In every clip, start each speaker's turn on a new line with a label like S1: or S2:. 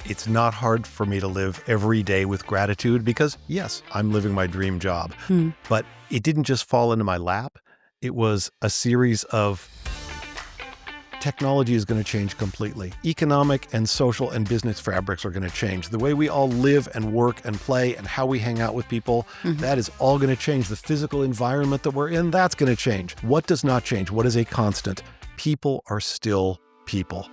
S1: It's not hard for me to live every day with gratitude because, yes, I'm living my dream job. But it didn't just fall into my lap. It was a series of technology is going to change completely. Economic and social and business fabrics are going to change. The way we all live and work and play and how we hang out with people, that is all going to change. The physical environment that we're in, that's going to change. What does not change? What is a constant? People are still people.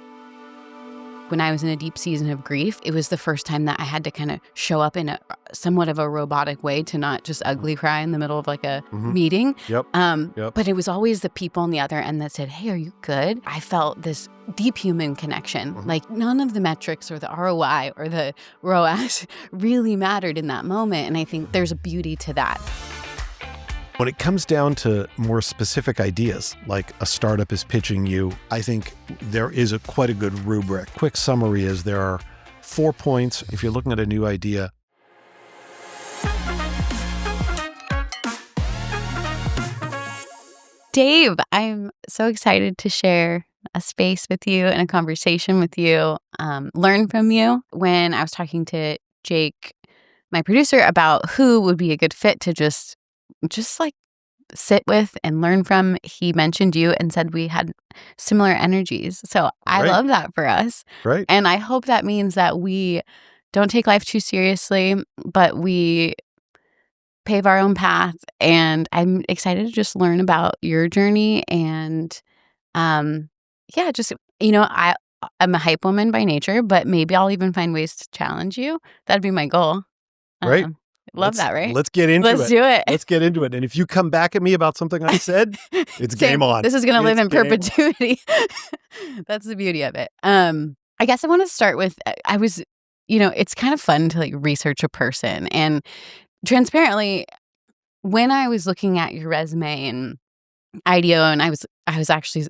S2: When I was in a deep season of grief, it was the first time that I had to kind of show up in a somewhat of a robotic way to not just ugly cry in the middle of like a meeting. But it was always the people on the other end that said, "Hey, are you good?" I felt this deep human connection. Like none of the metrics or the ROI or the ROAS really mattered in that moment. And I think there's a beauty to that.
S1: When it comes down to more specific ideas, like a startup is pitching you, I think there is quite a good rubric. Quick summary is there are 4 points if you're looking at a new idea.
S2: Dave, I'm so excited to share a space with you and a conversation with you, learn from you. When I was talking to Jake, my producer, about who would be a good fit to just like sit with and learn from, he mentioned you and said we had similar energies. So I love that for us.
S1: Right.
S2: And I hope that means that we don't take life too seriously, but we pave our own path. And I'm excited to just learn about your journey. And I'm a hype woman by nature, but maybe I'll even find ways to challenge you. That'd be my goal.
S1: Right.
S2: Love that, right?
S1: Let's get into it.
S2: Let's do it.
S1: Let's get into it. And if you come back at me about something I said, it's game on.
S2: This is going to live in perpetuity. That's the beauty of it. I guess I want to start with, it's kind of fun to like research a person. And transparently, when I was looking at your resume and IDEO, and I was actually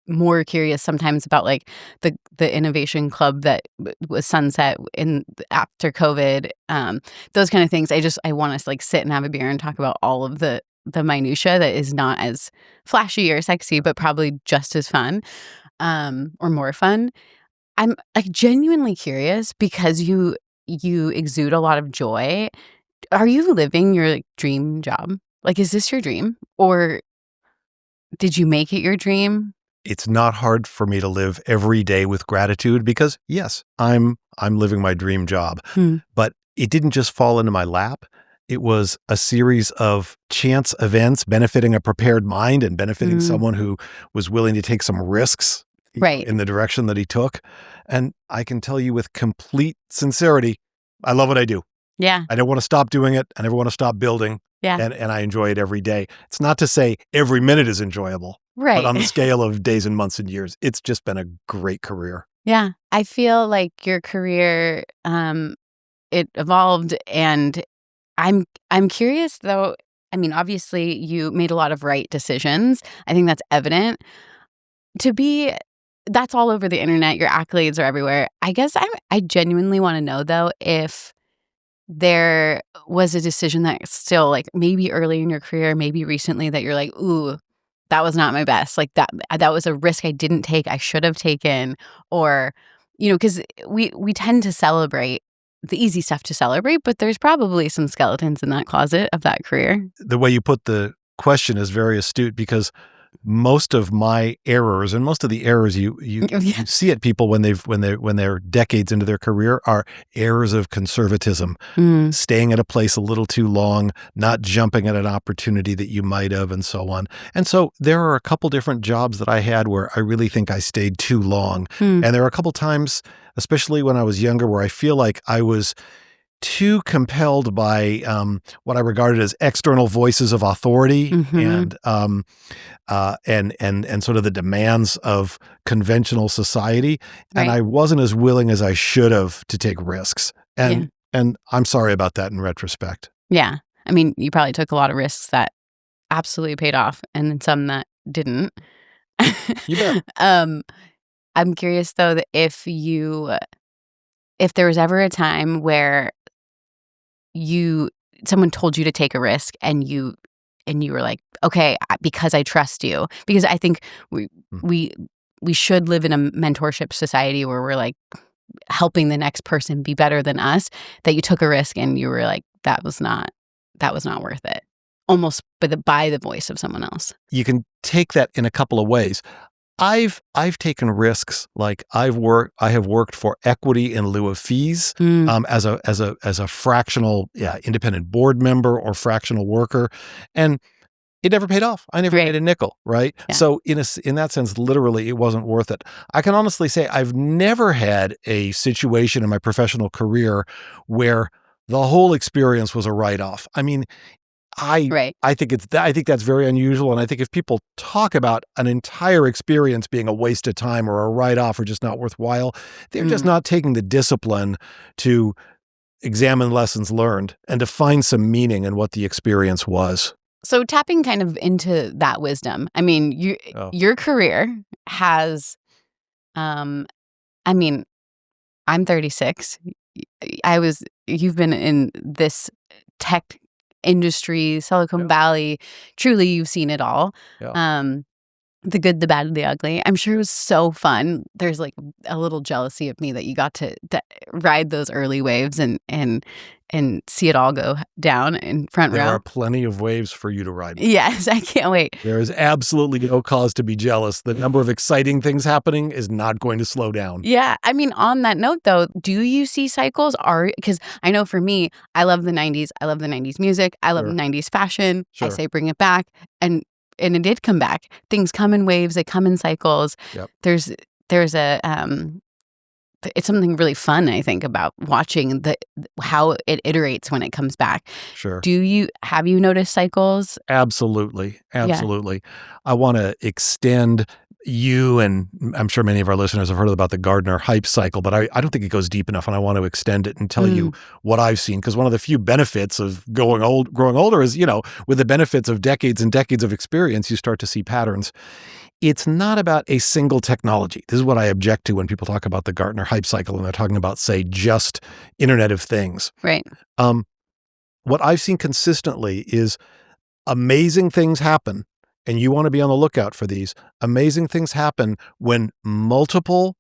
S2: more curious sometimes about like the innovation club that was sunset after COVID, those kind of things. I want to like sit and have a beer and talk about all of the minutia that is not as flashy or sexy, but probably just as fun, or more fun. I'm like genuinely curious because you exude a lot of joy. Are you living your like dream job? Like, is this your dream, or did you make it your dream?
S1: It's not hard for me to live every day with gratitude because, yes, I'm living my dream job. But it didn't just fall into my lap. It was a series of chance events benefiting a prepared mind and benefiting someone who was willing to take some risks in the direction that he took. And I can tell you with complete sincerity, I love what I do.
S2: Yeah.
S1: I don't want to stop doing it. I never want to stop building.
S2: Yeah.
S1: And I enjoy it every day. It's not to say every minute is enjoyable.
S2: Right.
S1: But on the scale of days and months and years, it's just been a great career.
S2: Yeah. I feel like your career, it evolved, and I'm curious though. I mean, obviously you made a lot of right decisions. I think that's evident. That's all over the internet. Your accolades are everywhere. I guess I genuinely want to know though if there was a decision that still like maybe early in your career, maybe recently, that you're like, ooh, that was not my best. Like that was a risk I didn't take. I should have taken, or, because we tend to celebrate the easy stuff to celebrate, but there's probably some skeletons in that closet of that career.
S1: The way you put the question is very astute because most of my errors and most of the errors you see at people when they're decades into their career are errors of conservatism, staying at a place a little too long, not jumping at an opportunity that you might have, and so on. And so there are a couple different jobs that I had where I really think I stayed too long. And there are a couple times, especially when I was younger, where I feel like I was too compelled by what I regarded as external voices of authority and sort of the demands of conventional society, and I wasn't as willing as I should have to take risks. And I'm sorry about that in retrospect.
S2: Yeah, I mean, you probably took a lot of risks that absolutely paid off, and then some that didn't.
S1: You bet.
S2: I'm curious though that if there was ever a time where someone told you to take a risk and you were like, okay, because I trust you, because I think we should live in a mentorship society where we're like, helping the next person be better than us, that you took a risk and you were like, that was not worth it. Almost by the voice of someone else.
S1: You can take that in a couple of ways. I've taken risks. Like I have worked for equity in lieu of fees as a fractional independent board member or fractional worker, and it never paid off. I never made a nickel, right?
S2: Yeah.
S1: So in that sense, literally, it wasn't worth it. I can honestly say I've never had a situation in my professional career where the whole experience was a write-off. I mean, I think that's very unusual, and I think if people talk about an entire experience being a waste of time or a write-off or just not worthwhile, they're just not taking the discipline to examine lessons learned and to find some meaning in what the experience was.
S2: So tapping kind of into that wisdom, I mean, your career has, I mean, I'm 36. You've been in this tech industry, Silicon Valley. Truly, you've seen it all. The good, the bad, and the ugly. I'm sure it was so fun. There's like a little jealousy of me that you got to ride those early waves and see it all go down in front row.
S1: There are plenty of waves for you to ride.
S2: Yes, I can't wait.
S1: There is absolutely no cause to be jealous. The number of exciting things happening is not going to slow down.
S2: Yeah. I mean, on that note, though, do you see cycles? Because I know for me, I love the 90s. I love the 90s music. I love the 90s fashion. I say bring it back. And it did come back. Things come in waves. They come in cycles.
S1: Yep.
S2: There's a it's something really fun, I think, about watching how it iterates when it comes back.
S1: Sure.
S2: Have you noticed cycles?
S1: Absolutely. I want to extend you, and I'm sure many of our listeners have heard about the Gardner hype cycle, but I don't think it goes deep enough, and I want to extend it and tell you what I've seen, because one of the few benefits of growing older is, with the benefits of decades and decades of experience, you start to see patterns. It's not about a single technology. This is what I object to when people talk about the Gartner hype cycle and they're talking about, say, just Internet of Things.
S2: Right.
S1: What I've seen consistently is amazing things happen, and you want to be on the lookout for these. Amazing things happen when multiple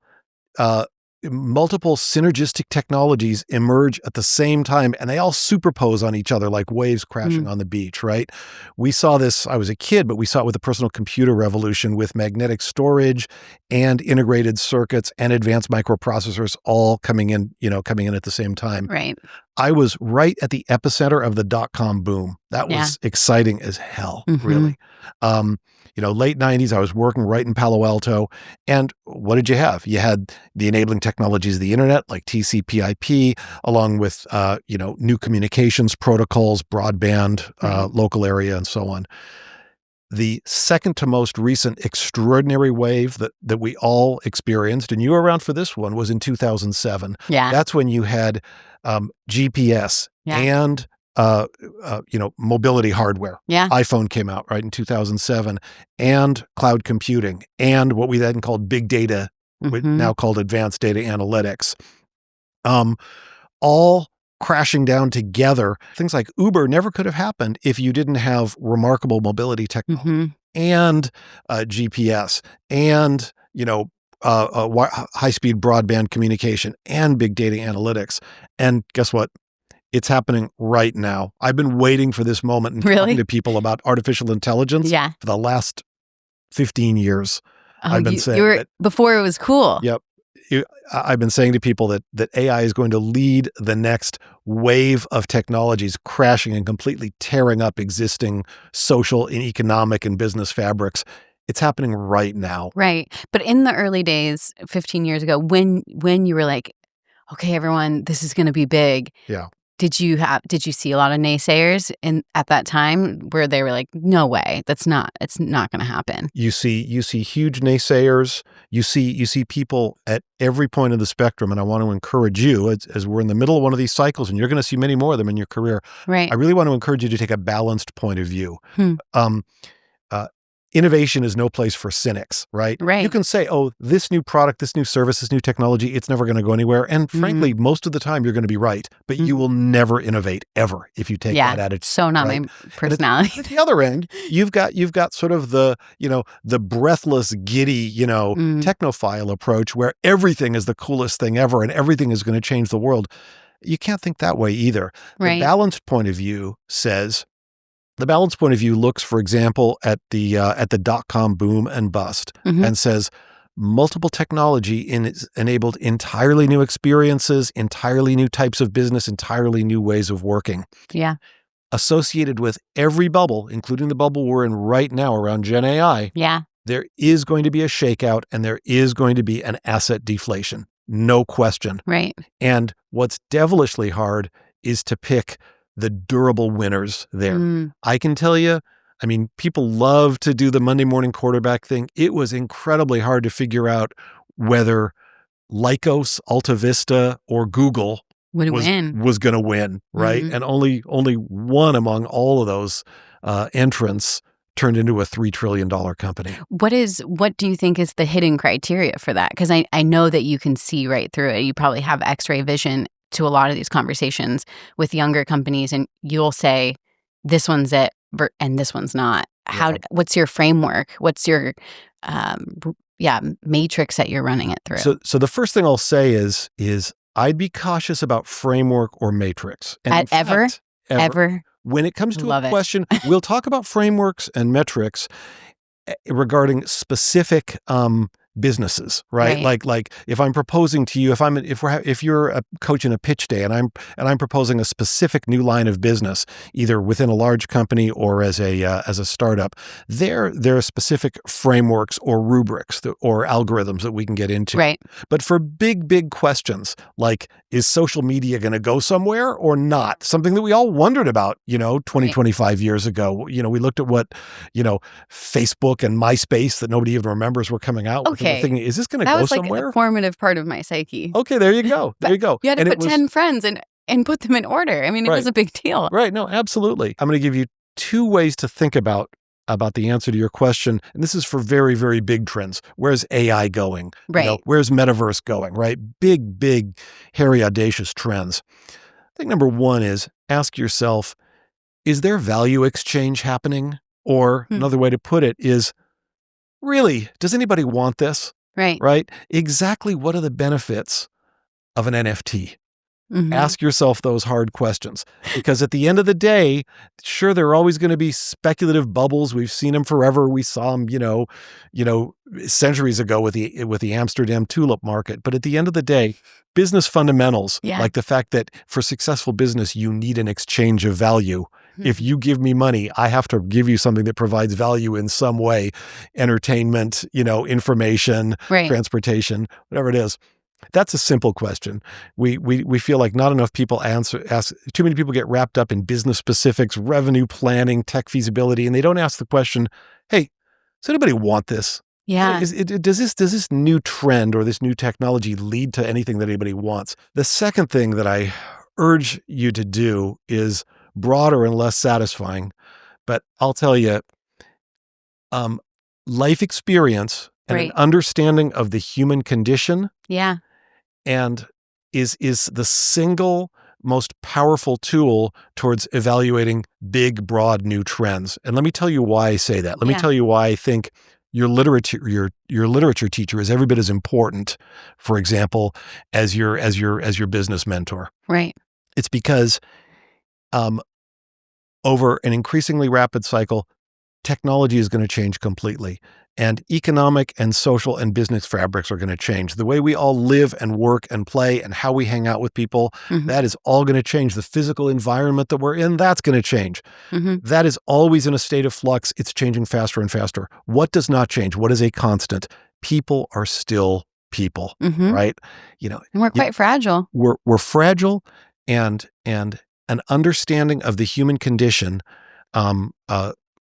S1: synergistic technologies emerge at the same time, and they all superpose on each other like waves crashing on the beach, right? We saw this, I was a kid, but we saw it with the personal computer revolution with magnetic storage and integrated circuits and advanced microprocessors all coming in at the same time.
S2: Right.
S1: I was right at the epicenter of the dot-com boom. That was exciting as hell, really. Late 90s, I was working right in Palo Alto. And what did you have? You had the enabling technologies of the internet, like TCP/IP, along with, new communications protocols, broadband, local area, and so on. The second to most recent extraordinary wave that we all experienced, and you were around for this one, was in 2007.
S2: Yeah.
S1: That's when you had GPS and mobility hardware.
S2: Yeah.
S1: iPhone came out right in 2007, and cloud computing, and what we then called big data, now called advanced data analytics, all crashing down together. Things like Uber never could have happened if you didn't have remarkable mobility technology and GPS and high-speed broadband communication and big data analytics. And guess what? It's happening right now. I've been waiting for this moment and talking to people about artificial intelligence for the last 15 years. I've been saying
S2: before it was cool.
S1: Yep. I've been saying to people that AI is going to lead the next wave of technologies crashing and completely tearing up existing social and economic and business fabrics. It's happening right now.
S2: Right. But in the early days, 15 years ago, when you were like, okay, everyone, this is going to be big.
S1: Yeah.
S2: Did you see a lot of naysayers at that time where they were like, no way, it's not going to happen?
S1: You see huge naysayers. You see people at every point of the spectrum. And I want to encourage you, as we're in the middle of one of these cycles, and you're going to see many more of them in your career.
S2: Right.
S1: I really want to encourage you to take a balanced point of view. innovation is no place for cynics, right?
S2: Right.
S1: You can say, oh, this new product, this new service, this new technology, it's never going to go anywhere. And frankly, most of the time you're going to be right, but you will never innovate ever if you take that attitude.
S2: So not my personality.
S1: At the other end, you've got sort of the breathless, giddy, technophile approach where everything is the coolest thing ever and everything is going to change the world. You can't think that way either.
S2: Right.
S1: The balanced point of view looks, for example, at the dot-com boom and bust and says multiple technology enabled entirely new experiences, entirely new types of business, entirely new ways of working.
S2: Yeah.
S1: Associated with every bubble, including the bubble we're in right now around Gen AI, there is going to be a shakeout and there is going to be an asset deflation. No question.
S2: Right.
S1: And what's devilishly hard is to pick the durable winners there. I can tell you, I mean, people love to do the Monday morning quarterback thing. It was incredibly hard to figure out whether Lycos, Alta Vista, or Google was going to win, right? And only one among all of those entrants turned into a $3 trillion company.
S2: What do you think is the hidden criteria for that? Because I know that you can see right through it. You probably have X-ray vision to a lot of these conversations with younger companies, and you'll say, this one's it and this one's not. What's your framework? What's your matrix that you're running it through?
S1: So the first thing I'll say is I'd be cautious about framework or matrix. And
S2: ever?
S1: When it comes to a question, we'll talk about frameworks and metrics regarding specific businesses, right? Like if I'm proposing to you, if you're a coach in a pitch day and I'm proposing a specific new line of business, either within a large company or as a startup, there are specific frameworks or rubrics or algorithms that we can get into.
S2: Right.
S1: But for big questions like, is social media going to go somewhere or not? Something that we all wondered about, 25 years ago. We looked at what, Facebook and MySpace that nobody even remembers were coming out with. Thinking, is this going to go somewhere?
S2: That was like a formative part of my psyche.
S1: Okay, there you go.
S2: You had to put 10 friends and put them in order. I mean, it was a big deal.
S1: Right. No, absolutely. I'm going to give you two ways to think about the answer to your question. And this is for very, very big trends. Where's AI going?
S2: Right.
S1: Where's metaverse going? Right. Big, hairy, audacious trends. I think number one is ask yourself, is there value exchange happening? Or another way to put it is, really, does anybody want this?
S2: Right.
S1: Right? Exactly what are the benefits of an NFT? Ask yourself those hard questions. Because at the end of the day, sure, there are always going to be speculative bubbles. We've seen them forever. We saw them, centuries ago with the Amsterdam tulip market. But at the end of the day, business fundamentals, like the fact that for successful business, you need an exchange of value. If you give me money, I have to give you something that provides value in some way, entertainment, information, transportation, whatever it is. That's a simple question. We feel like not enough people ask, too many people get wrapped up in business specifics, revenue planning, tech feasibility, and they don't ask the question, hey, does anybody want this?
S2: Yeah.
S1: Does this new trend or this new technology lead to anything that anybody wants? The second thing that I urge you to do is broader and less satisfying, but I'll tell you, life experience and an understanding of the human condition, and is the single most powerful tool towards evaluating big, broad new trends. And let me tell you why I say that. Let me tell you why I think your literature teacher is every bit as important, for example, as your business mentor.
S2: Right.
S1: It's because over an increasingly rapid cycle, technology is going to change completely. And economic and social and business fabrics are going to change. The way we all live and work and play and how we hang out with people, that is all going to change. The physical environment that we're in, that's going to change. That is always in a state of flux. It's changing faster and faster. What does not change? What is a constant? People are still people, right?
S2: And we're quite fragile.
S1: We're fragile, and an understanding of the human condition,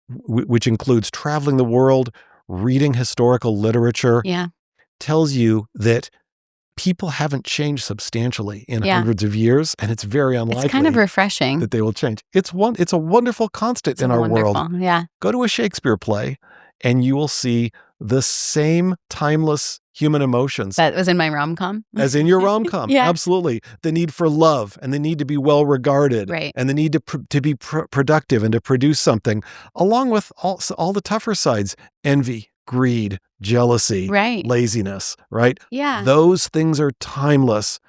S1: which includes traveling the world, reading historical literature, tells you that people haven't changed substantially in hundreds of years, and it's very unlikely.
S2: It's kind of refreshing
S1: that they will change. It's a wonderful constant in our world.
S2: Yeah.
S1: Go to a Shakespeare play and you will see the same timeless human emotions.
S2: That was in my rom-com?
S1: As in your rom-com.
S2: Yeah.
S1: Absolutely. The need for love and the need to be well regarded,
S2: right.
S1: and the need to be productive and to produce something, along with all the tougher sides: envy, greed, jealousy,
S2: right.
S1: laziness, right?
S2: Yeah.
S1: Those things are timeless.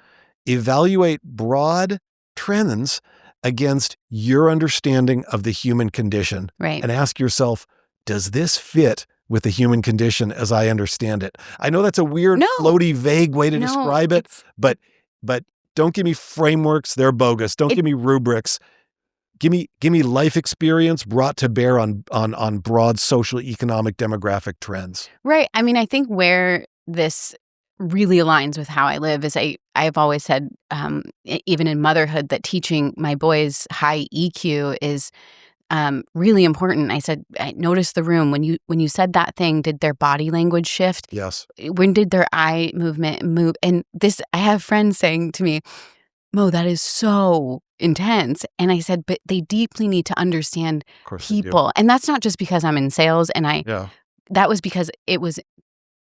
S1: Evaluate broad trends against your understanding of the human condition,
S2: right.
S1: and ask yourself, does this fit with the human condition as I understand it? I know that's a weird, floaty, vague way to describe it, but don't give me frameworks. They're bogus. Don't give me rubrics. Give me life experience brought to bear on broad social, economic, demographic trends.
S2: Right. I mean, I think where this really aligns with how I live is I've always said, even in motherhood, that teaching my boys high EQ is really important. I said, I noticed the room when you said that thing. Did their body language shift?
S1: Yes.
S2: When did their eye movement move? And I have friends saying to me, Mo, that is so intense. And I said, but they deeply need to understand people. And that's not just because I'm in sales. And that was because it was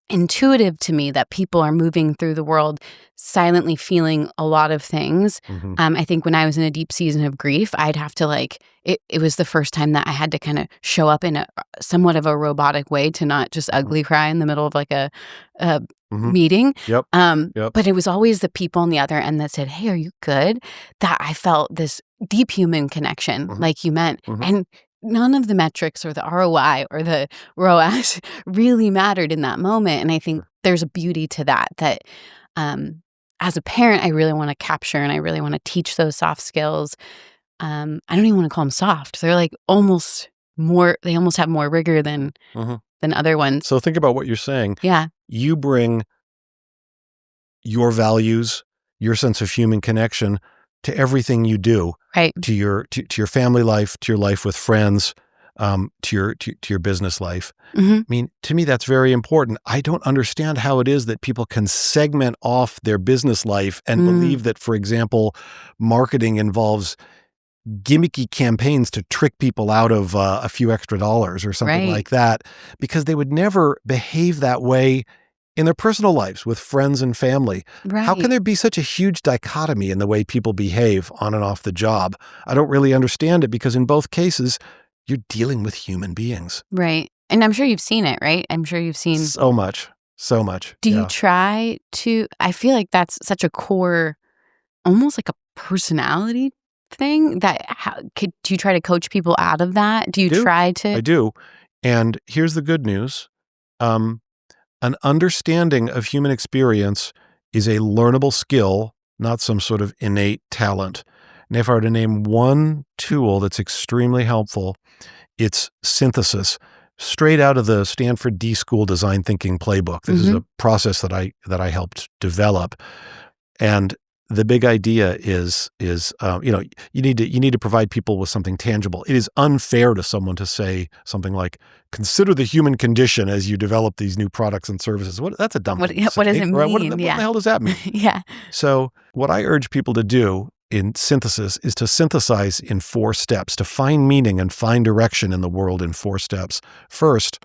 S2: intuitive to me that people are moving through the world silently feeling a lot of things.
S1: Mm-hmm.
S2: I think when I was in a deep season of grief, I'd have to it was the first time that I had to kind of show up in a somewhat of a robotic way to not just ugly cry in the middle of like a
S1: mm-hmm.
S2: meeting.
S1: Yep.
S2: But it was always the people on the other end that said, hey, are you good? That I felt this deep human connection,
S1: mm-hmm.
S2: like you meant.
S1: Mm-hmm.
S2: And none of the metrics or the ROI or the ROAS really mattered in that moment. And I think there's a beauty to that as a parent, I really want to capture and I really want to teach those soft skills. I don't even want to call them soft. They're like they almost have more rigor than other ones.
S1: So think about what you're saying.
S2: Yeah.
S1: You bring your values, your sense of human connection to everything you do.
S2: Right.
S1: To your family life, to your life with friends, to your business life.
S2: Mm-hmm.
S1: I mean, to me, that's very important. I don't understand how it is that people can segment off their business life and believe that, for example, marketing involves gimmicky campaigns to trick people out of a few extra dollars or something like that, because they would never behave that way in their personal lives with friends and family.
S2: Right.
S1: How can there be such a huge dichotomy in the way people behave on and off the job? I don't really understand it, because in both cases, you're dealing with human beings.
S2: Right. And I'm sure you've seen it, right? I'm sure you've seen
S1: so much. Do
S2: you try to, I feel like that's such a core, almost like a personality thing that do you try to coach people out of that? Do you try to?
S1: I do. And here's the good news. An understanding of human experience is a learnable skill, not some sort of innate talent. And if I were to name one tool that's extremely helpful, it's synthesis, straight out of the Stanford D School Design Thinking Playbook. This is a process that I helped develop. And the big idea is you need to provide people with something tangible. It is unfair to someone to say something like, consider the human condition as you develop these new products and services. That's a dumb thing.
S2: What does it mean?
S1: Right? What the hell does that mean?
S2: Yeah.
S1: So what I urge people to do in synthesis is to synthesize in 4 steps, to find meaning and find direction in the world in 4 steps. First,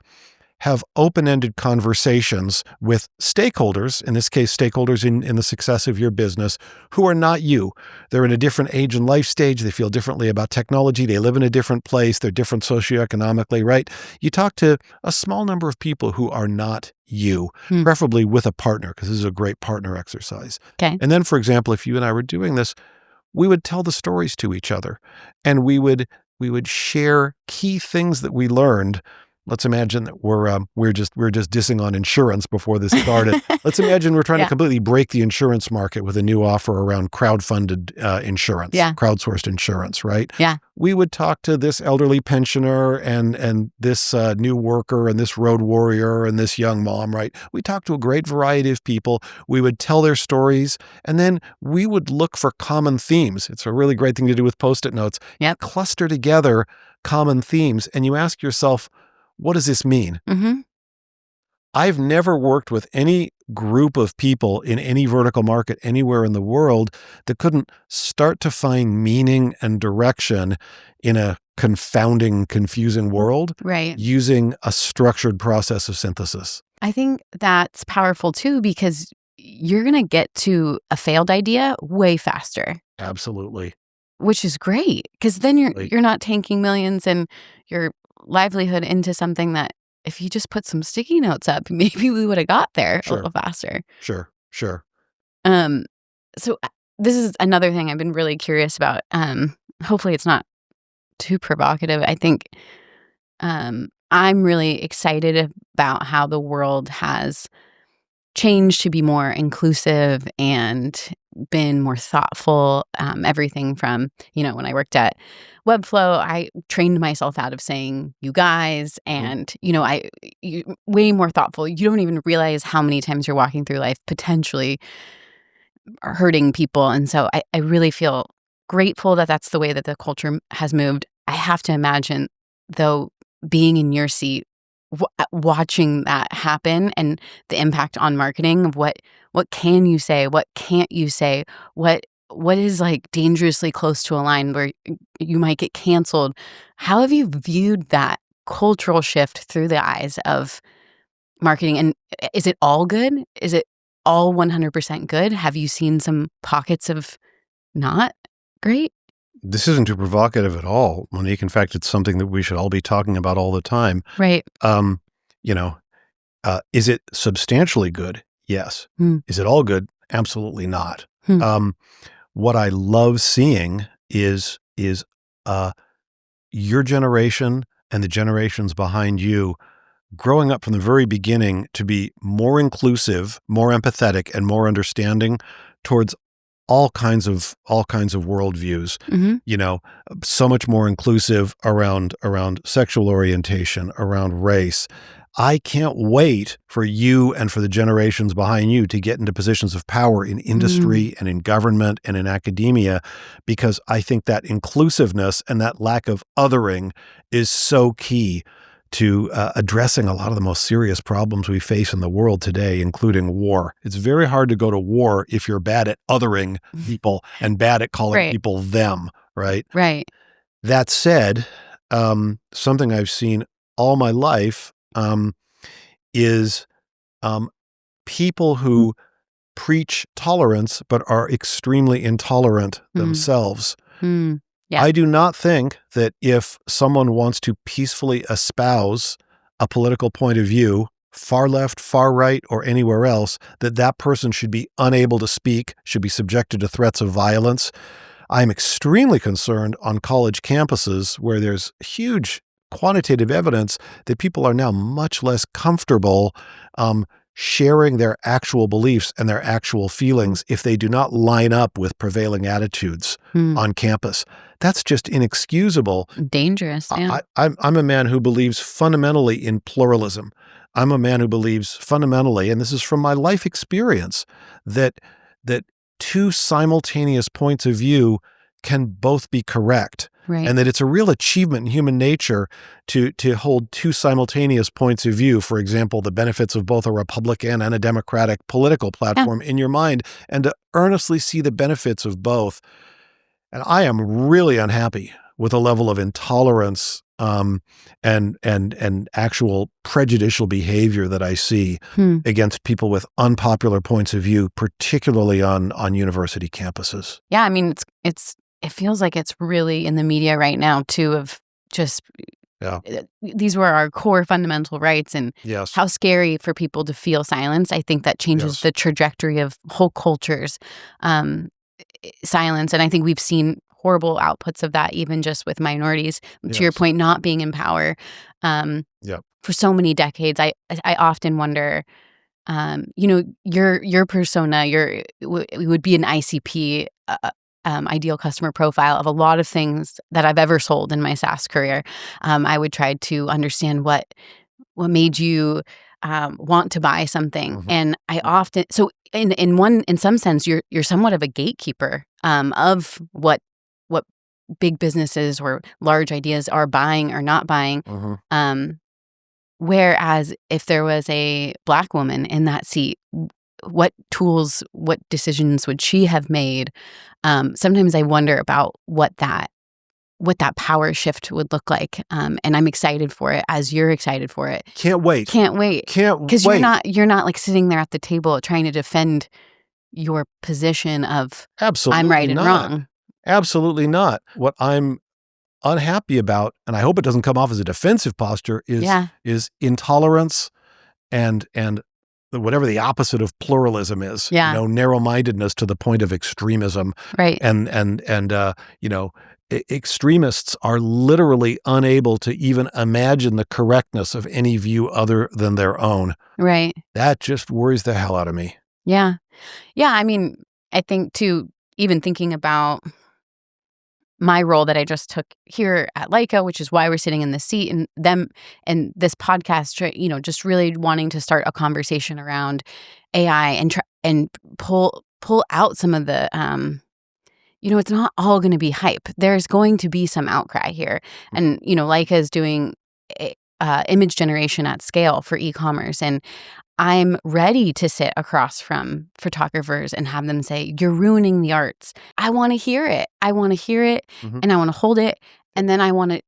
S1: have open-ended conversations with stakeholders, in this case, stakeholders in the success of your business, who are not you. They're in a different age and life stage. They feel differently about technology. They live in a different place. They're different socioeconomically, right? You talk to a small number of people who are not you, preferably with a partner, because this is a great partner exercise.
S2: Okay.
S1: And then, for example, if you and I were doing this, we would tell the stories to each other, and we would share key things that we learned. Let's imagine that we're just dissing on insurance before this started. Let's imagine we're trying to completely break the insurance market with a new offer around crowdfunded insurance, crowdsourced insurance, right?
S2: Yeah.
S1: We would talk to this elderly pensioner and this new worker and this road warrior and this young mom, right? We talked to a great variety of people. We would tell their stories, and then we would look for common themes. It's a really great thing to do with Post-it notes.
S2: Yep.
S1: Cluster together common themes, and you ask yourself, what does this mean?
S2: Mm-hmm.
S1: I've never worked with any group of people in any vertical market anywhere in the world that couldn't start to find meaning and direction in a confounding, confusing world
S2: Right.
S1: using a structured process of synthesis.
S2: I think that's powerful too, because you're going to get to a failed idea way faster.
S1: Absolutely.
S2: Which is great, because then you're not tanking millions and your livelihood into something that if you just put some sticky notes up, maybe we would have got there a little faster.
S1: Sure.
S2: So this is another thing I've been really curious about. Hopefully it's not too provocative. I think I'm really excited about how the world has changed to be more inclusive and been more thoughtful. Everything from, when I worked at Webflow, I trained myself out of saying "you guys," and way more thoughtful. You don't even realize how many times you're walking through life potentially hurting people, and so I really feel grateful that that's the way that the culture has moved. I have to imagine, though, being in your seat, watching that happen and the impact on marketing of what can you say, what can't you say, what is like dangerously close to a line where you might get canceled. How have you viewed that cultural shift through the eyes of marketing? And is it all good? Is it all 100% good? Have you seen some pockets of not great?
S1: This isn't too provocative at all, Monique. In fact, it's something that we should all be talking about all the time.
S2: Right.
S1: Is it substantially good? Yes. Is it all good? Absolutely not. What I love seeing is your generation and the generations behind you growing up from the very beginning to be more inclusive, more empathetic, and more understanding towards all kinds of worldviews. So much more inclusive around sexual orientation, around race. I can't wait for you and for the generations behind you to get into positions of power in industry and in government and in academia, because I think that inclusiveness and that lack of othering is so key to addressing a lot of the most serious problems we face in the world today, including war. It's very hard to go to war if you're bad at othering people and bad at calling people them, right?
S2: Right.
S1: That said, something I've seen all my life is people who preach tolerance but are extremely intolerant themselves.
S2: Yeah.
S1: I do not think that if someone wants to peacefully espouse a political point of view, far left, far right, or anywhere else, that person should be unable to speak, should be subjected to threats of violence. I'm extremely concerned on college campuses where there's huge quantitative evidence that people are now much less comfortable sharing their actual beliefs and their actual feelings if they do not line up with prevailing attitudes on campus. That's just inexcusable.
S2: Dangerous, yeah.
S1: I'm a man who believes fundamentally in pluralism. I'm a man who believes fundamentally, and this is from my life experience, that two simultaneous points of view can both be correct.
S2: Right.
S1: And that it's a real achievement in human nature to hold two simultaneous points of view, for example, the benefits of both a Republican and a Democratic political platform in your mind, and to earnestly see the benefits of both. And I am really unhappy with the level of intolerance and actual prejudicial behavior that I see against people with unpopular points of view, particularly on university campuses.
S2: Yeah, I mean, it feels like it's really in the media right now too, of just these were our core fundamental rights, and how scary for people to feel silence. I think that changes the trajectory of whole cultures. Silence, and I think we've seen horrible outputs of that, even just with minorities. To your point, not being in power for so many decades. I often wonder, your persona, would be an ICP. Ideal customer profile of a lot of things that I've ever sold in my SaaS career. I would try to understand what made you want to buy something, and I often in some sense you're somewhat of a gatekeeper of what big businesses or large ideas are buying or not buying. Whereas if there was a Black woman in that seat, what tools, what decisions would she have made? Sometimes I wonder about what that what that power shift would look like. And I'm excited for it, as you're excited for it.
S1: Can't wait.
S2: Because you're not like sitting there at the table trying to defend your position of
S1: Absolutely
S2: I'm right
S1: not.
S2: and wrong.
S1: Absolutely not. What I'm unhappy about, and I hope it doesn't come off as a defensive posture, is intolerance and whatever the opposite of pluralism is.
S2: Yeah.
S1: Narrow-mindedness to the point of extremism.
S2: Right.
S1: And extremists are literally unable to even imagine the correctness of any view other than their own.
S2: Right.
S1: That just worries the hell out of me.
S2: Yeah. Yeah. I mean, I think too, even thinking about my role that I just took here at Leica, which is why we're sitting in this seat, and them and this podcast, just really wanting to start a conversation around AI and pull out some of the, it's not all going to be hype. There's going to be some outcry here. And, Leica is doing image generation at scale for e-commerce. And I'm ready to sit across from photographers and have them say, you're ruining the arts. I want to hear it. And I want to hold it. And then I want to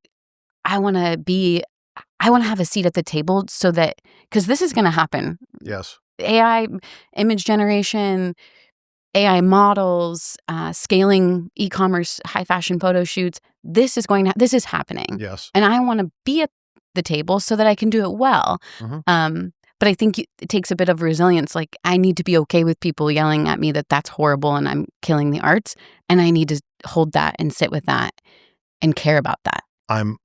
S2: have a seat at the table so that, because this is going to happen.
S1: Yes.
S2: AI image generation, AI models, scaling e-commerce, high fashion photo shoots. This is happening.
S1: Yes.
S2: And I want to be at the table so that I can do it well. But I think it takes a bit of resilience. Like, I need to be okay with people yelling at me that that's horrible and I'm killing the arts. And I need to hold that and sit with that and care about that.
S1: I'm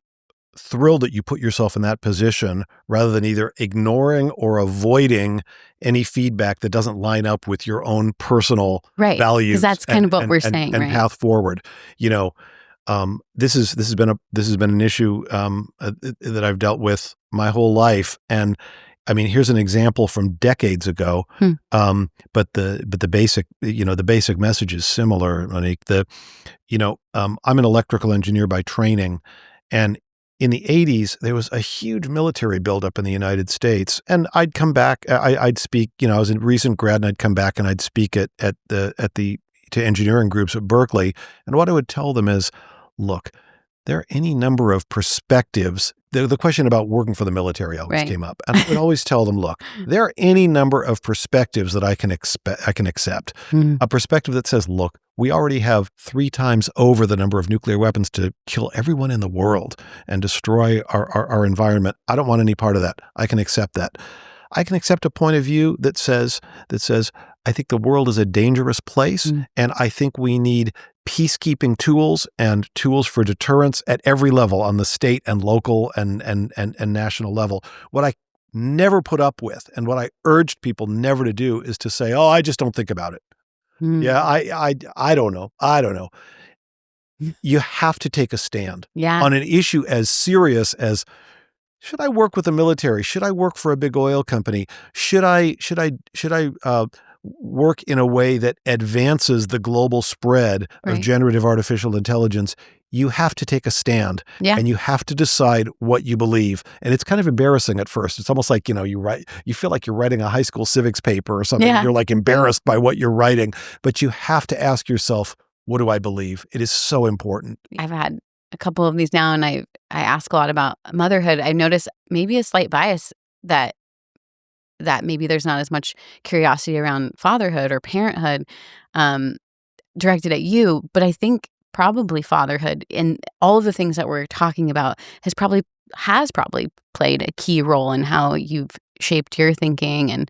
S1: thrilled that you put yourself in that position rather than either ignoring or avoiding any feedback that doesn't line up with your own personal values.
S2: Because that's kind of what we're saying,
S1: and path forward. This has been an issue that I've dealt with my whole life. And I mean, here's an example from decades ago. But the basic message is similar, Monique. I'm an electrical engineer by training, and in the 80s, there was a huge military buildup in the United States, and I'd come back. I'd speak. I was a recent grad, and I'd come back and I'd speak to engineering groups at Berkeley. And what I would tell them is, look, there are any number of perspectives. The question about working for the military always came up. And I would always tell them, look, there are any number of perspectives that I can accept. A perspective that says, look, we already have 3 times over the number of nuclear weapons to kill everyone in the world and destroy our environment. I don't want any part of that. I can accept that. I can accept a point of view that says, I think the world is a dangerous place, and I think we need peacekeeping tools and tools for deterrence at every level, on the state and local and national level. What I never put up with, and what I urged people never to do, is to say, "Oh, I just don't think about it." Yeah, I don't know. You have to take a stand on an issue as serious as, should I work with the military? Should I work for a big oil company? Should I work in a way that advances the global spread of generative artificial intelligence? You have to take a stand, and you have to decide what you believe. And it's kind of embarrassing at first. It's almost like, you feel like you're writing a high school civics paper or something. You're like embarrassed by what you're writing, but you have to ask yourself, what do I believe? It is so important.
S2: I've had a couple of these now, and I ask a lot about motherhood. I notice maybe a slight bias that maybe there's not as much curiosity around fatherhood or parenthood directed at you, but I think probably fatherhood and all of the things that we're talking about has probably played a key role in how you've shaped your thinking. And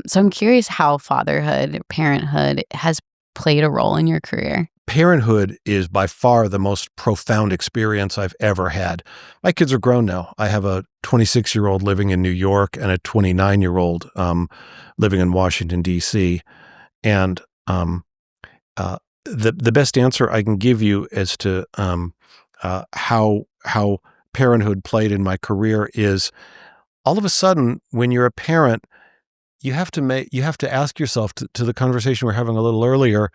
S2: so I'm curious how fatherhood, parenthood has played a role in your career.
S1: Parenthood is by far the most profound experience I've ever had. My kids are grown now. I have a 26-year-old living in New York and a 29-year-old living in Washington, D.C. And the best answer I can give you as to how parenthood played in my career is, all of a sudden, when you're a parent, you have to ask yourself, to the conversation we were having a little earlier,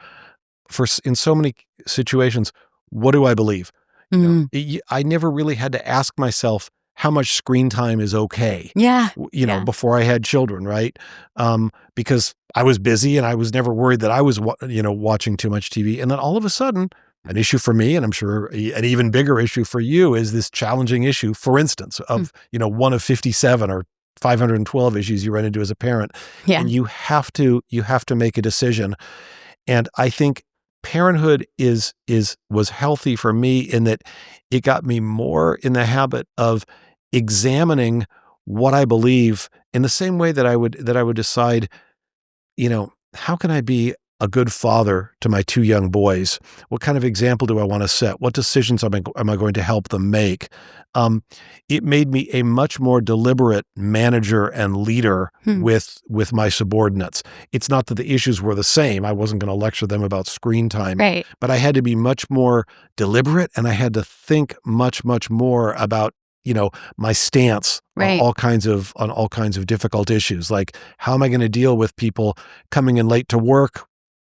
S1: in so many situations, what do I believe? I never really had to ask myself how much screen time is okay. Before I had children, right? Because I was busy and I was never worried that I was, watching too much TV. And then all of a sudden, an issue for me, and I'm sure an even bigger issue for you, is this challenging issue, for instance, of, one of 57 or 512 issues you run into as a parent.
S2: Yeah.
S1: And you have to make a decision. And I think parenthood was healthy for me in that it got me more in the habit of examining what I believe in the same way that I would decide, how can I be a good father to my two young boys? What kind of example do I want to set? What decisions am I going to help them make? It made me a much more deliberate manager and leader with my subordinates. It's not that the issues were the same. I wasn't going to lecture them about screen time,
S2: right.
S1: but I had to be much more deliberate, and I had to think much, much more about my stance
S2: right.
S1: on all kinds of difficult issues. Like, how am I going to deal with people coming in late to work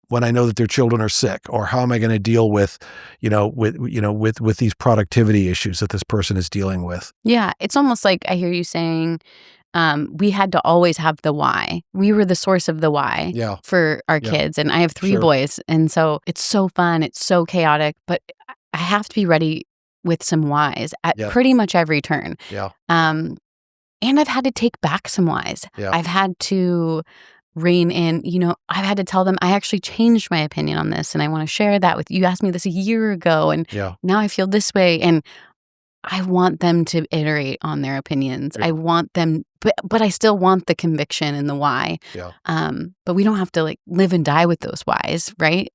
S1: when I know that their children are sick? Or how am I going to deal with these productivity issues that this person is dealing with?
S2: Yeah. It's almost like I hear you saying, we had to always have the why. We were the source of the why for our kids. And I have 3 boys. And so it's so fun. It's so chaotic, but I have to be ready with some whys at pretty much every turn.
S1: Yeah.
S2: And I've had to take back some whys.
S1: Yeah.
S2: I've had to rein in, I've had to tell them, I actually changed my opinion on this and I want to share that with you. You asked me this a year ago and now I feel this way. And I want them to iterate on their opinions. I want them, but I still want the conviction and the why.
S1: Yeah.
S2: But we don't have to live and die with those whys, right?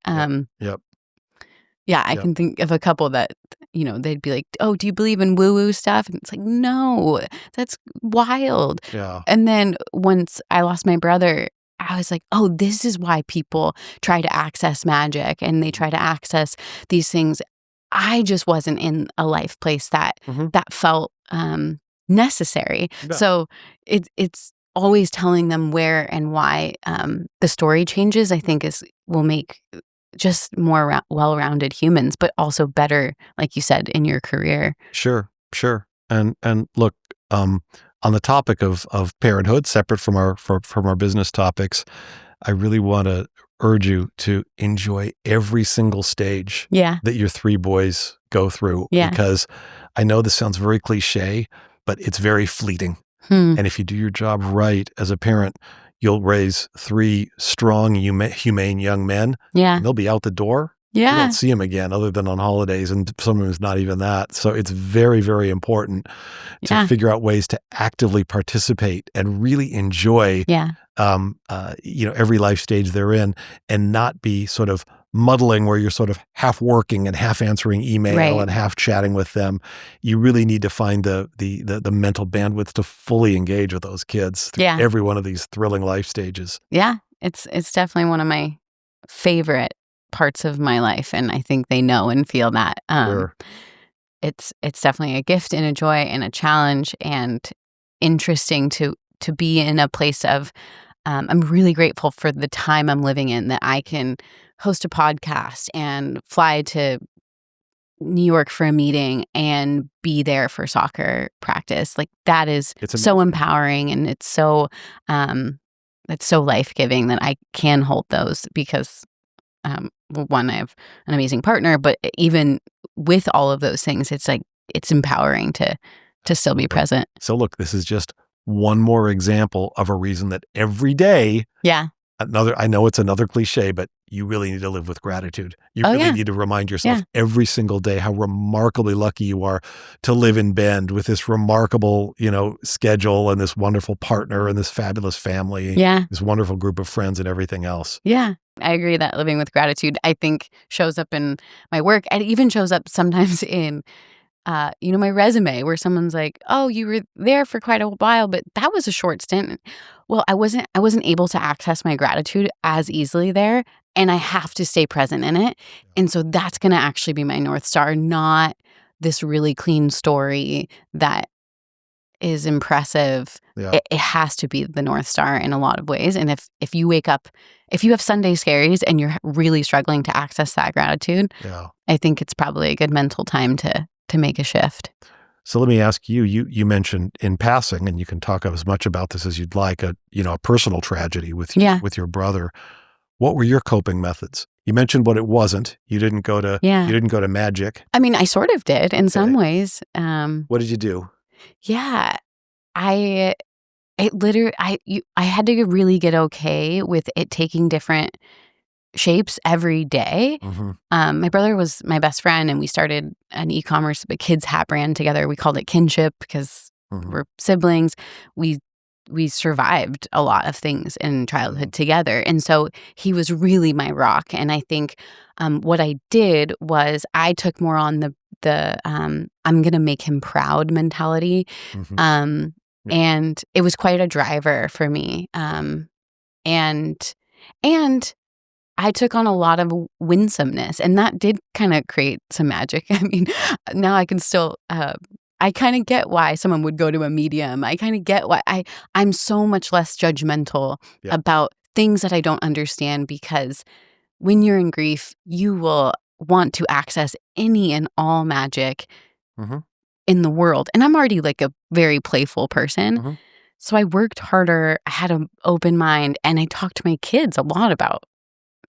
S2: Yeah, I can think of a couple that, they'd be like, oh, do you believe in woo-woo stuff? And it's like, no, that's wild.
S1: Yeah.
S2: And then once I lost my brother, I was like, oh, this is why people try to access magic and they try to access these things. I just wasn't in a life place that felt necessary.
S1: Yeah.
S2: So it's always telling them where and why the story changes, I think will make just more well-rounded humans, but also better, like you said, in your career.
S1: Sure. And look, on the topic of parenthood, separate from our business topics, I really want to urge you to enjoy every single stage that your 3 boys go through, because I know this sounds very cliche, but it's very fleeting. And if you do your job right as a parent, you'll raise 3 strong, humane young men.
S2: Yeah.
S1: And they'll be out the door.
S2: Yeah.
S1: You don't see them again other than on holidays, and some of them is not even that. So it's very, very important to figure out ways to actively participate and really enjoy every life stage they're in, and not be sort of muddling where you're sort of half working and half answering email and half chatting with them. You really need to find the mental bandwidth to fully engage with those kids through every one of these thrilling life stages. Yeah.
S2: It's definitely one of my favorite parts of my life, and I think they know and feel that.
S1: Sure.
S2: It's definitely a gift and a joy and a challenge, and interesting to be in a place of I'm really grateful for the time I'm living in, that I can host a podcast and fly to New York for a meeting and be there for soccer practice. Like, that is so empowering, and it's so life-giving that I can hold those, because one, I have an amazing partner, but even with all of those things, it's empowering to still be present.
S1: So look, this is just one more example of a reason that every day, I know it's another cliche, but you really need to live with gratitude. You really need to remind yourself every single day how remarkably lucky you are to live in Bend with this remarkable, schedule, and this wonderful partner, and this fabulous family, this wonderful group of friends, and everything else.
S2: Yeah. I agree that living with gratitude, I think, shows up in my work. It even shows up sometimes in, my resume, where someone's like, oh, you were there for quite a while, but that was a short stint. Well, I wasn't able to access my gratitude as easily there, and I have to stay present in it. And so that's going to actually be my North Star, not this really clean story that is impressive. It has to be the North Star in a lot of ways. And if you wake up, if you have Sunday scaries and you're really struggling to access that gratitude, I think it's probably a good mental time to make a shift.
S1: So let me ask you, you mentioned in passing, and you can talk as much about this as you'd like, a personal tragedy with your brother. What were your coping methods? You mentioned what it wasn't. You didn't go to
S2: Yeah.
S1: you didn't go to magic.
S2: I mean, I sort of did in some ways.
S1: What did you do?
S2: Yeah, I it literally I had to really get okay with it taking different shapes every day.
S1: Mm-hmm.
S2: My brother was my best friend, and we started an e-commerce, a kids hat brand together. We called it Kinship because
S1: Mm-hmm.
S2: we're siblings. We survived a lot of things in childhood together, and so he was really my rock. And I think what I did was I took more on the I'm gonna make him proud mentality,
S1: Mm-hmm.
S2: and it was quite a driver for me. And I took on a lot of winsomeness, and that did kind of create some magic. I mean, now I can still, I kind of get why someone would go to a medium. I kind of get why I'm so much less judgmental about things that I don't understand, because when you're in grief, you will want to access any and all magic in the world. And I'm already like a very playful person. So I worked harder. I had an open mind, and I talked to my kids a lot about,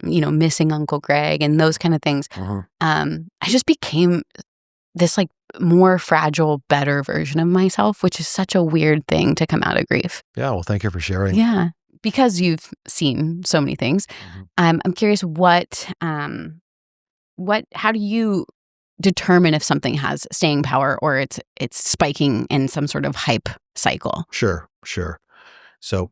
S2: missing Uncle Greg and those kind of things. I just became this like more fragile, better version of myself, which is such a weird thing to come out of grief.
S1: Yeah. Well, thank you for sharing.
S2: Yeah. Because you've seen so many things. I'm curious how do you determine if something has staying power or it's spiking in some sort of hype cycle?
S1: Sure. So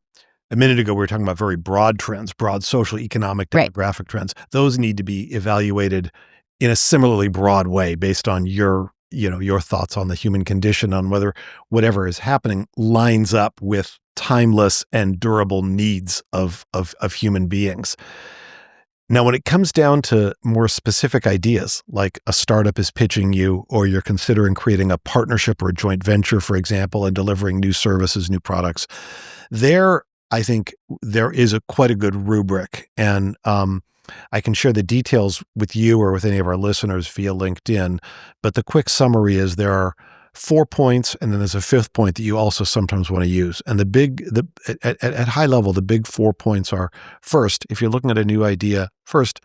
S1: a minute ago, we were talking about very broad trends, broad social, economic, demographic trends. Those need to be evaluated in a similarly broad way based on your thoughts on the human condition, on whether whatever is happening lines up with timeless and durable needs of human beings. Now, when it comes down to more specific ideas, like a startup is pitching you, or you're considering creating a partnership or a joint venture, for example, and delivering new services, new products, I think there is quite a good rubric. And I can share the details with you or with any of our listeners via LinkedIn. But the quick summary is there are 4 points, and then there's a 5th point that you also sometimes want to use. And at high level, the big 4 points are: first, if you're looking at a new idea, first,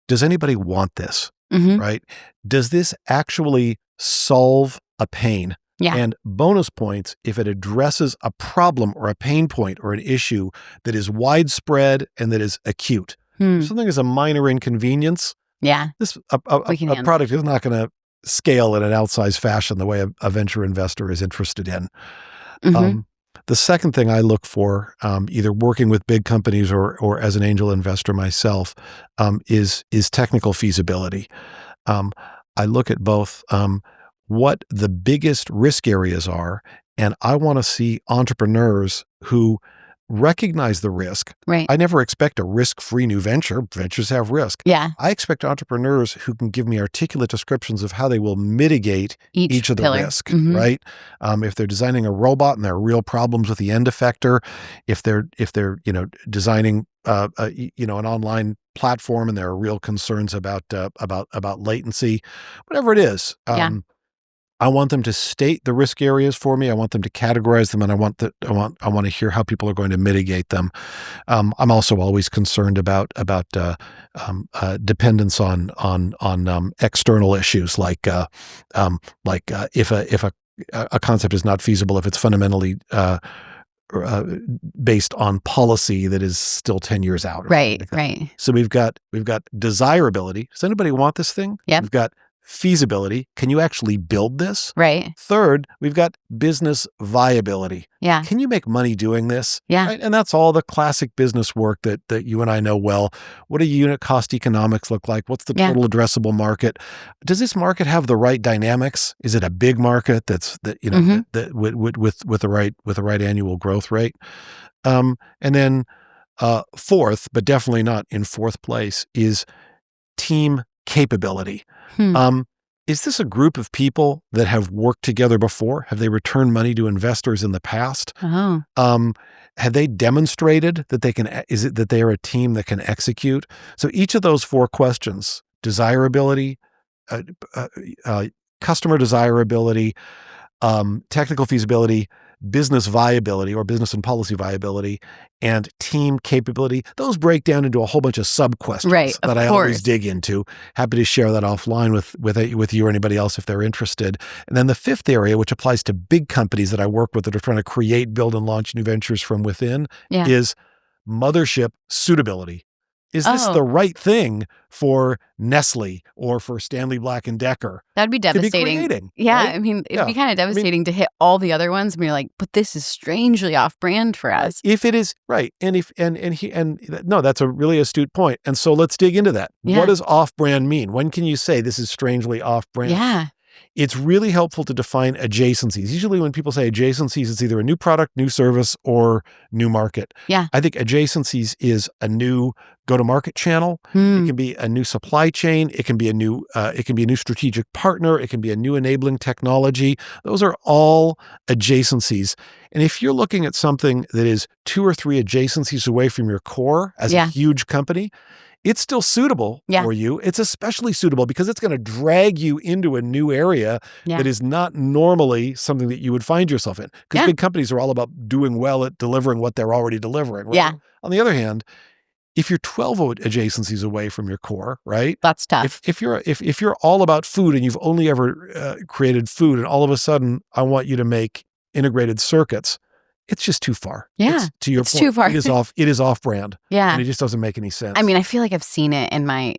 S1: does anybody want this? Right? Does this actually solve a pain?
S2: Yeah.
S1: And bonus points if it addresses a problem or a pain point or an issue that is widespread and that is acute. If something is a minor inconvenience, a product is not going to scale in an outsized fashion the way a venture investor is interested in. The second thing I look for, either working with big companies or as an angel investor myself, is technical feasibility. I look at both what the biggest risk areas are, and I want to see entrepreneurs who recognize the risk.
S2: Right.
S1: I never expect a risk-free new venture. Ventures have risk.
S2: Yeah.
S1: I expect entrepreneurs who can give me articulate descriptions of how they will mitigate each of the risk, right? If they're designing a robot and there are real problems with the end effector, if they're designing an online platform and there are real concerns about latency, whatever it is. I want them to state the risk areas for me. I want them to categorize them, and I want to hear how people are going to mitigate them. I'm also always concerned about dependence on external issues, like if a concept is not feasible, if it's fundamentally based on policy that is still 10 years out.
S2: Right.
S1: So we've got desirability. Does anybody want this thing?
S2: Yep.
S1: We've got feasibility. Can you actually build this?
S2: Right.
S1: Third, we've got business viability.
S2: Yeah.
S1: Can you make money doing this?
S2: Yeah.
S1: Right? And that's all the classic business work that you and I know well. What do unit cost economics look like? What's the total addressable market? Does this market have the right dynamics? Is it a big market with the right annual growth rate? And then fourth, but definitely not in fourth place, is team capability. Is this a group of people that have worked together before? Have they returned money to investors in the past? Have they demonstrated that they are a team that can execute? So each of those 4 questions: desirability, customer desirability, technical feasibility, business viability or business and policy viability and team capability, those break down into a whole bunch of sub-questions that I always dig into. Happy to share that offline with you or anybody else if they're interested. And then the fifth area, which applies to big companies that I work with that are trying to create, build, and launch new ventures from within, is mothership suitability. Is this the right thing for Nestle or for Stanley Black & Decker?
S2: That'd be devastating.
S1: To be creating,
S2: yeah,
S1: right?
S2: I mean, it'd be kind of devastating to hit all the other ones and you're like, but this is strangely off-brand for us.
S1: If it is, right. No, that's a really astute point. And so let's dig into that.
S2: Yeah.
S1: What does off-brand mean? When can you say this is strangely off-brand?
S2: Yeah.
S1: It's really helpful to define adjacencies. Usually when people say adjacencies, it's either a new product, new service, or new market.
S2: Yeah.
S1: I think adjacencies is a new go-to-market channel. It can be a new supply chain. It can be a new strategic partner. It can be a new enabling technology. Those are all adjacencies. And if you're looking at something that is 2 or 3 adjacencies away from your core as a huge company, it's still suitable for you. It's especially suitable because it's going to drag you into a new area that is not normally something that you would find yourself in. Because big companies are all about doing well at delivering what they're already delivering. Right?
S2: Yeah.
S1: On the other hand, if you're 12 adjacencies away from your core, right?
S2: That's tough.
S1: If you're all about food and you've only ever created food, and all of a sudden I want you to make integrated circuits, it's just too far.
S2: Yeah.
S1: To your point,
S2: too far.
S1: It is off brand.
S2: Yeah.
S1: And it just doesn't make any sense.
S2: I mean, I feel like I've seen it in my,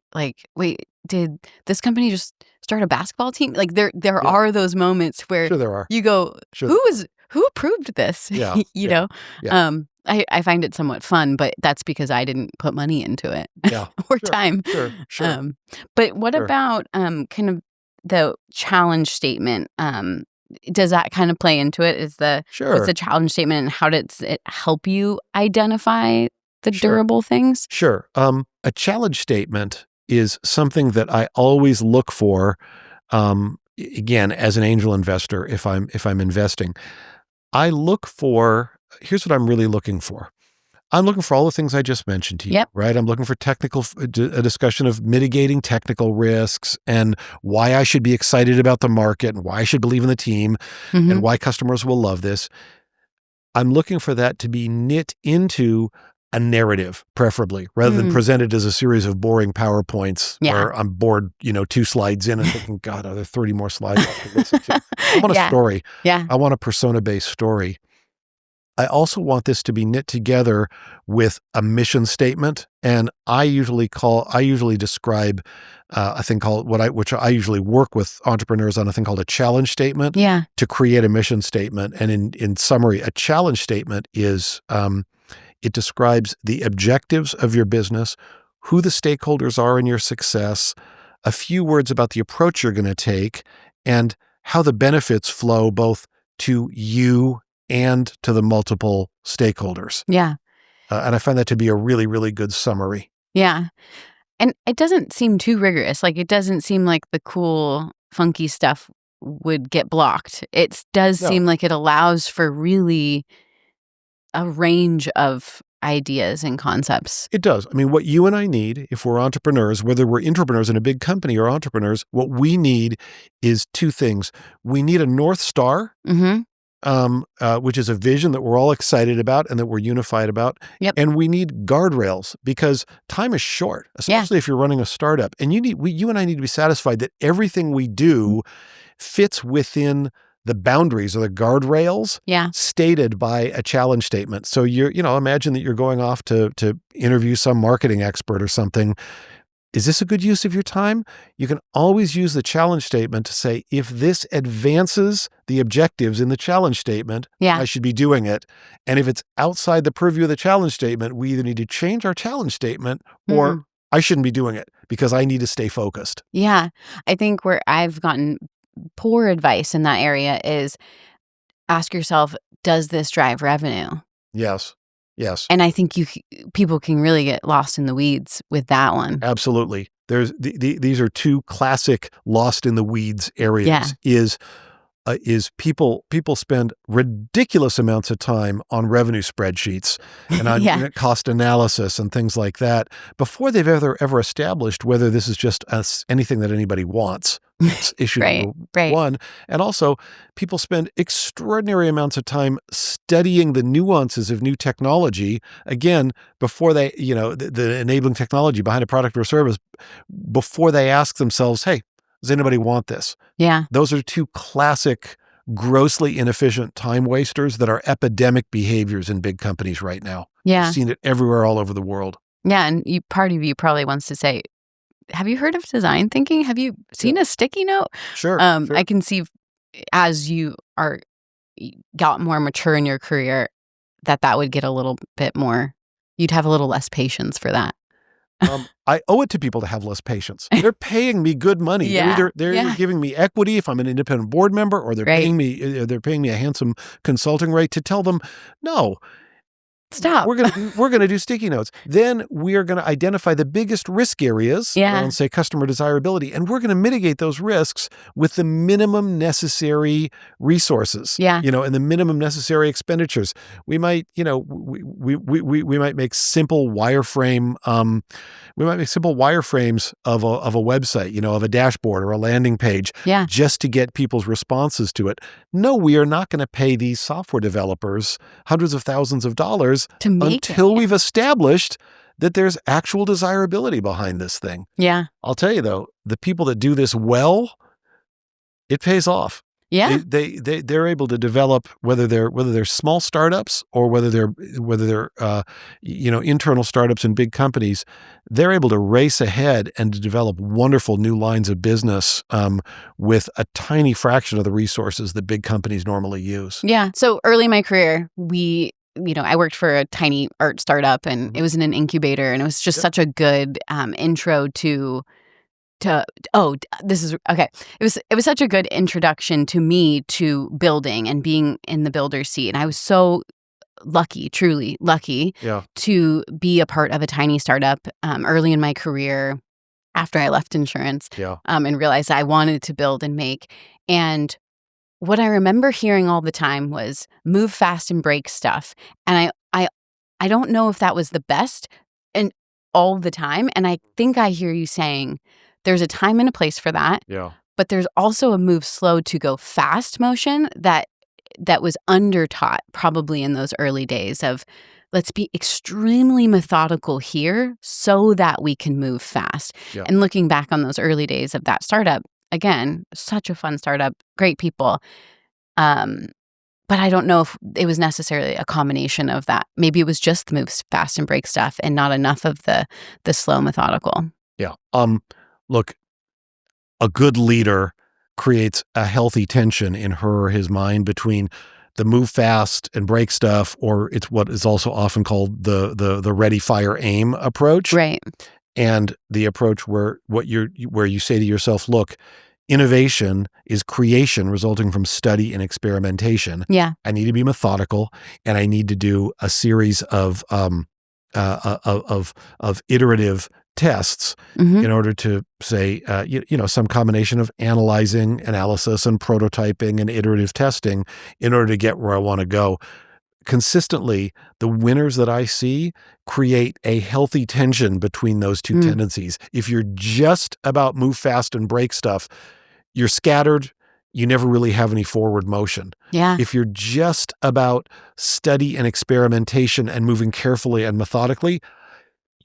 S2: wait, did this company just start a basketball team? Like there are those moments where
S1: there are.
S2: You go, who approved this?
S1: Yeah.
S2: you know?
S1: Yeah.
S2: I find it somewhat fun, but that's because I didn't put money into it or time.
S1: Sure.
S2: But what about kind of the challenge statement? Does that kind of play into it? What's the challenge statement and how does it help you identify the durable things?
S1: Sure. A challenge statement is something that I always look for, again, as an angel investor, if I'm investing. Here's what I'm really looking for. I'm looking for all the things I just mentioned to you, right? I'm looking for a discussion of mitigating technical risks and why I should be excited about the market and why I should believe in the team and why customers will love this. I'm looking for that to be knit into a narrative, preferably, rather than presented as a series of boring PowerPoints where I'm bored, 2 slides in and thinking, God, are there 30 more slides I have to listen to? I want a story.
S2: Yeah.
S1: I want a persona-based story. I also want this to be knit together with a mission statement, and I usually describe a thing called which I usually work with entrepreneurs on, a thing called a challenge statement to create a mission statement. And in summary, a challenge statement is it describes the objectives of your business, who the stakeholders are in your success, a few words about the approach you're going to take, and how the benefits flow both to you and to the multiple stakeholders.
S2: Yeah.
S1: And I find that to be a really, really good summary.
S2: Yeah. And it doesn't seem too rigorous. Like, it doesn't seem like the cool, funky stuff would get blocked. It does seem like it allows for really a range of ideas and concepts.
S1: It does. I mean, what you and I need, if we're entrepreneurs, whether we're entrepreneurs in a big company or entrepreneurs, what we need is 2 things. We need a North Star, which is a vision that we're all excited about and that we're unified about.
S2: Yep.
S1: And we need guardrails because time is short, especially if you're running a startup. And you and I need to be satisfied that everything we do fits within the boundaries or the guardrails stated by a challenge statement. So imagine that you're going off to interview some marketing expert or something. Is this a good use of your time? You can always use the challenge statement to say, if this advances the objectives in the challenge statement, I should be doing it. And if it's outside the purview of the challenge statement, we either need to change our challenge statement or I shouldn't be doing it because I need to stay focused.
S2: Yeah. I think where I've gotten poor advice in that area is ask yourself, does this drive revenue?
S1: Yes.
S2: And I think people can really get lost in the weeds with that one.
S1: Absolutely. These are 2 classic lost in the weeds areas. Is is people spend ridiculous amounts of time on revenue spreadsheets and on unit cost analysis and things like that before they've ever established whether this is just anything that anybody wants. That's issue number one. And also, people spend extraordinary amounts of time studying the nuances of new technology, again, before they, the enabling technology behind a product or service, before they ask themselves, hey, does anybody want this?
S2: Yeah.
S1: Those are two classic, grossly inefficient time wasters that are epidemic behaviors in big companies right now.
S2: Yeah.
S1: I've seen it everywhere all over the world.
S2: Yeah. And part of you probably wants to say, have you heard of design thinking? Have you seen a sticky note?
S1: Sure.
S2: I can see as you got more mature in your career that would get a little bit more, you'd have a little less patience for that.
S1: I owe it to people to have less patience. They're paying me good money. They're either giving me equity if I'm an independent board member, or they're paying me a handsome consulting rate to tell them, no,
S2: stop.
S1: We're gonna do sticky notes. Then we are gonna identify the biggest risk areas around, say, customer desirability, and we're gonna mitigate those risks with the minimum necessary resources. And the minimum necessary expenditures. We might, we might make simple wireframe. We might make simple wireframes of a website, of a dashboard or a landing page, just to get people's responses to it. No, we are not going to pay these software developers hundreds of thousands of dollars until we've established that there's actual desirability behind this thing.
S2: Yeah.
S1: I'll tell you though, the people that do this well, it pays off.
S2: Yeah.
S1: They're able to develop, whether they're small startups or whether they're internal startups in big companies, they're able to race ahead and to develop wonderful new lines of business with a tiny fraction of the resources that big companies normally use.
S2: Yeah. So early in my career, I worked for a tiny art startup, and it was in an incubator, and it was just such a good intro to this is okay. It was such a good introduction to me to building and being in the builder's seat. And I was so lucky, truly lucky, to be a part of a tiny startup early in my career after I left insurance, and realized I wanted to build and make. And what I remember hearing all the time was move fast and break stuff. And I don't know if that was the best and all the time. And I think I hear you saying, there's a time and a place for that.
S1: Yeah.
S2: But there's also a move slow to go fast motion that was undertaught probably in those early days of, let's be extremely methodical here so that we can move fast. Yeah. And looking back on those early days of that startup, again, such a fun startup, great people. But I don't know if it was necessarily a combination of that. Maybe it was just the move fast and break stuff and not enough of the slow methodical.
S1: Yeah. Look, a good leader creates a healthy tension in her or his mind between the move fast and break stuff, or it's what is also often called the ready, fire, aim approach.
S2: Right.
S1: And the approach where you say to yourself, look, innovation is creation resulting from study and experimentation.
S2: Yeah.
S1: I need to be methodical, and I need to do a series of iterative tests in order to say, some combination of analysis and prototyping and iterative testing in order to get where I want to go. Consistently, the winners that I see create a healthy tension between those two tendencies. If you're just about move fast and break stuff, you're scattered. You never really have any forward motion.
S2: Yeah.
S1: If you're just about study and experimentation and moving carefully and methodically,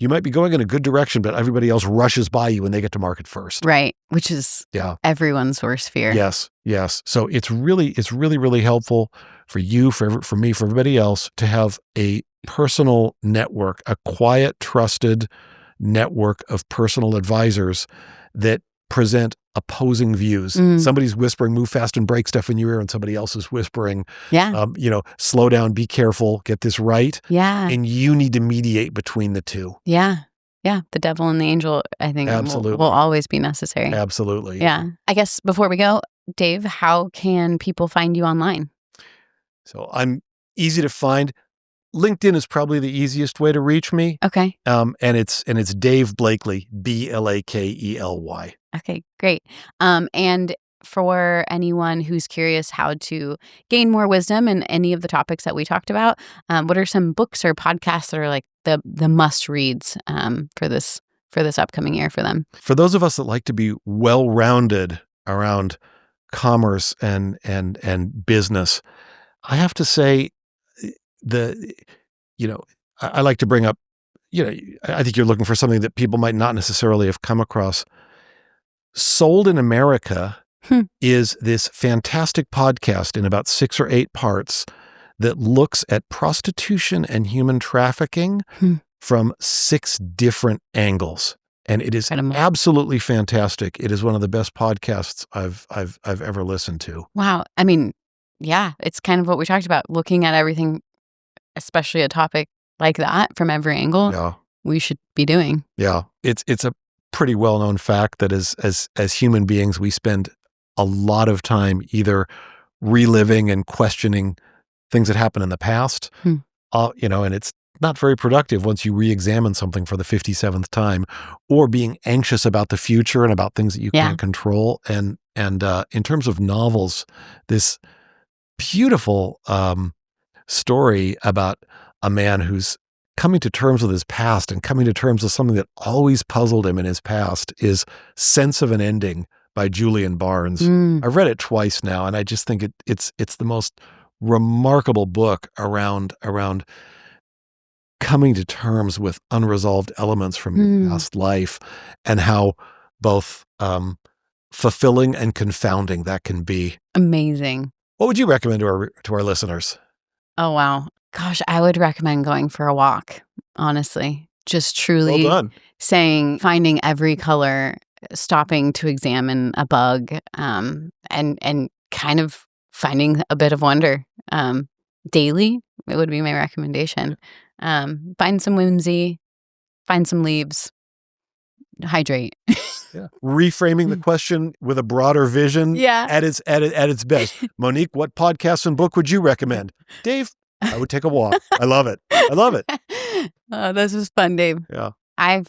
S1: you might be going in a good direction, but everybody else rushes by you when they get to market first.
S2: Right. Which is everyone's worst fear.
S1: Yes. So it's really, really helpful for you, for me, for everybody else to have a personal network, a quiet, trusted network of personal advisors that present opposing views. Somebody's whispering, move fast and break stuff in your ear, and somebody else is whispering, slow down, be careful, get this right.
S2: Yeah.
S1: And you need to mediate between the two.
S2: Yeah. Yeah. The devil and the angel, I think, will always be necessary.
S1: Absolutely.
S2: Yeah. I guess before we go, Dave, how can people find you online?
S1: So I'm easy to find. LinkedIn is probably the easiest way to reach me.
S2: Okay.
S1: And it's Dave Blakely, Blakely.
S2: Okay, great. And for anyone who's curious how to gain more wisdom in any of the topics that we talked about? What are some books or podcasts that are like the must reads for this upcoming year for them?
S1: For those of us that like to be well-rounded around commerce and business, I have to say I like to bring up, I think you're looking for something that people might not necessarily have come across. Sold in America is this fantastic podcast in about 6 or 8 parts that looks at prostitution and human trafficking from 6 different angles. And it is absolutely fantastic. It is one of the best podcasts I've ever listened to.
S2: Wow. I mean, yeah, it's kind of what we talked about, looking at everything, especially a topic like that from every angle. We should be doing.
S1: Yeah. It's a pretty well-known fact that as human beings, we spend a lot of time either reliving and questioning things that happened in the past, and it's not very productive once you re-examine something for the 57th time, or being anxious about the future and about things that you can't control. And in terms of novels, this beautiful story about a man who's coming to terms with his past and coming to terms with something that always puzzled him in his past is Sense of an Ending by Julian Barnes. I've read it twice now, and I just think it's the most remarkable book around coming to terms with unresolved elements from your past life, and how both fulfilling and confounding that can be.
S2: Amazing.
S1: What would you recommend to our listeners?
S2: Oh, wow. Gosh, I would recommend going for a walk, honestly. Just truly finding every color, stopping to examine a bug, and kind of finding a bit of wonder. Daily, it would be my recommendation. Find some whimsy, find some leaves, hydrate.
S1: Reframing the question with a broader vision at its best. Monique, what podcast and book would you recommend? Dave, I would take a walk. I love it.
S2: Oh, this is fun, Dave.
S1: Yeah.
S2: I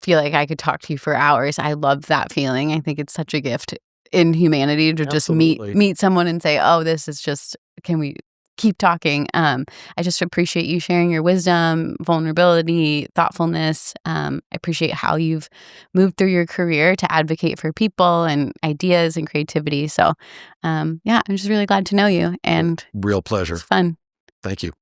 S2: feel like I could talk to you for hours. I love that feeling. I think it's such a gift in humanity to just meet someone and say, oh, this is just, can we keep talking? I just appreciate you sharing your wisdom, vulnerability, thoughtfulness. I appreciate how you've moved through your career to advocate for people and ideas and creativity. So, I'm just really glad to know you. And
S1: real pleasure.
S2: It's fun.
S1: Thank you.